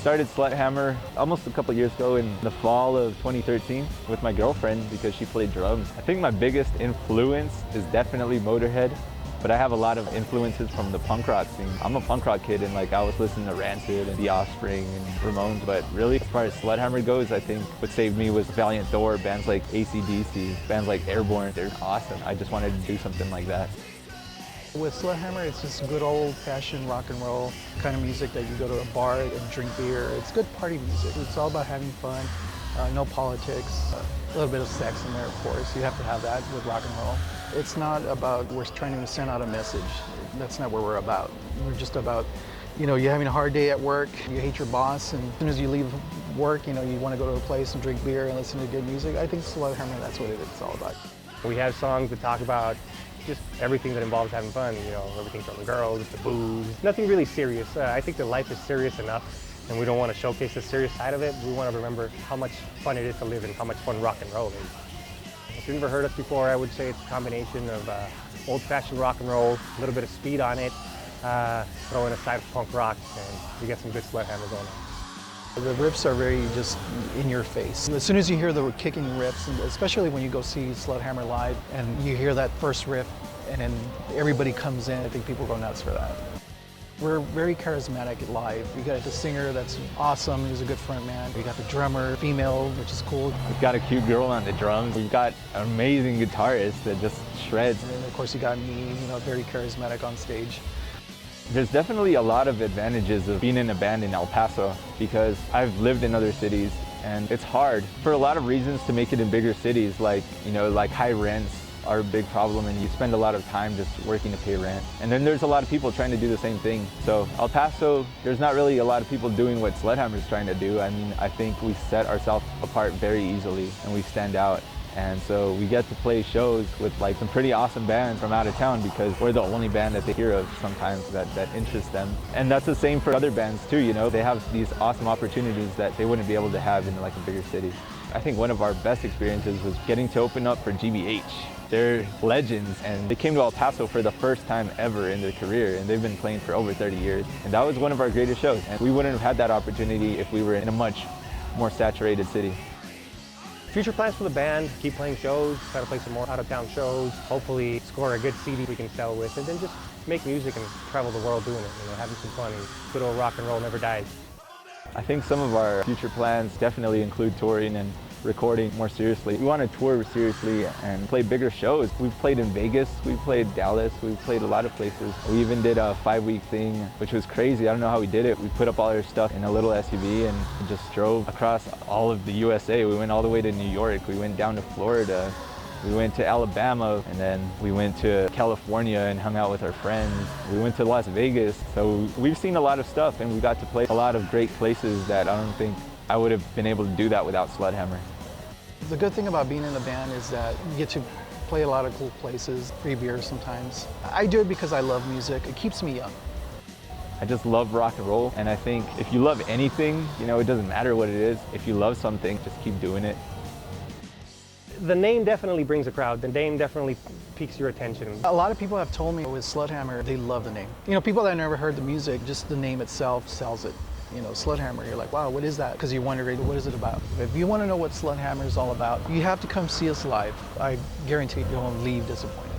started SlutHammer almost a couple years ago in the fall of 2013 with my girlfriend because she played drums. I think my biggest influence is definitely Motorhead, but I have a lot of influences from the punk rock scene. I'm a punk rock kid and I was listening to Rancid and The Offspring and Ramones, but really as far as SlutHammer goes, I think what saved me was Valiant Thor, bands like AC/DC, bands like Airborne. They're awesome. I just wanted to do something like that. With SlutHammer, it's just good old-fashioned rock and roll kind of music that you go to a bar and drink beer. It's good party music. It's all about having fun, no politics, a little bit of sex in there, of course. You have to have that with rock and roll. It's not about we're trying to send out a message. That's not what we're about. We're just about, you're having a hard day at work, you hate your boss, and as soon as you leave work, you want to go to a place and drink beer and listen to good music. I think SlutHammer, that's what it's all about. We have songs that talk about just everything that involves having fun, everything from girls to booze. Nothing really serious. I think that life is serious enough and we don't want to showcase the serious side of it. We want to remember how much fun it is to live and how much fun rock and roll is. If you've never heard us before, I would say it's a combination of old-fashioned rock and roll, a little bit of speed on it, throw in a side of punk rock, and you get some good SlutHammer going on. The riffs are very just in your face. As soon as you hear the kicking riffs, and especially when you go see SlutHammer live and you hear that first riff and then everybody comes in, I think people go nuts for that. We're very charismatic live. We got the singer that's awesome, he's a good front man. We got the drummer, female, which is cool. We've got a cute girl on the drums. We've got an amazing guitarist that just shreds. And then of course you got me, very charismatic on stage. There's definitely a lot of advantages of being in a band in El Paso because I've lived in other cities and it's hard for a lot of reasons to make it in bigger cities like high rents are a big problem and you spend a lot of time just working to pay rent. And then there's a lot of people trying to do the same thing. So El Paso, there's not really a lot of people doing what SlutHammer's trying to do. I mean, I think we set ourselves apart very easily and we stand out. And so we get to play shows with some pretty awesome bands from out of town because we're the only band that they hear of sometimes that interests them. And that's the same for other bands too, They have these awesome opportunities that they wouldn't be able to have in a bigger city. I think one of our best experiences was getting to open up for GBH. They're legends and they came to El Paso for the first time ever in their career and they've been playing for over 30 years. And that was one of our greatest shows. And we wouldn't have had that opportunity if we were in a much more saturated city. Future plans for the band, keep playing shows, try to play some more out-of-town shows, hopefully score a good CD we can sell with, and then just make music and travel the world doing it, having some fun, and good old rock and roll never dies. I think some of our future plans definitely include touring and recording more seriously. We want to tour seriously and play bigger shows. We've played in Vegas, we've played Dallas, we've played a lot of places. We even did a 5-week thing, which was crazy. I don't know how we did it. We put up all our stuff in a little SUV and just drove across all of the USA. We went all the way to New York, we went down to Florida, we went to Alabama, and then we went to California and hung out with our friends. We went to Las Vegas. So we've seen a lot of stuff and we got to play a lot of great places that I don't think I would have been able to do that without SlutHammer. The good thing about being in a band is that you get to play a lot of cool places, free beer sometimes. I do it because I love music. It keeps me young. I just love rock and roll, and I think if you love anything, it doesn't matter what it is. If you love something, just keep doing it. The name definitely brings a crowd. The name definitely piques your attention. A lot of people have told me with SlutHammer, they love the name. People that never heard the music, just the name itself sells it. SlutHammer, you're like, wow, what is that? Because you're wondering, what is it about? If you want to know what SlutHammer is all about, you have to come see us live. I guarantee you won't leave disappointed.